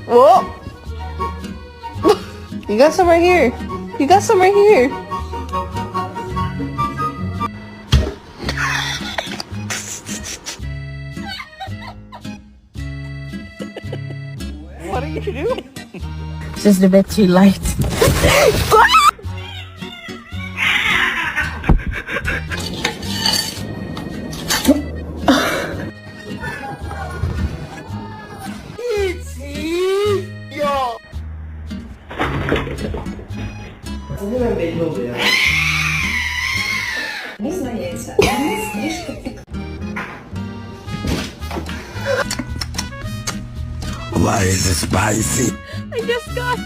Whoa! You got some right here. You got some right here. What are you doing? Just a bit too light. Why is it spicy? I just got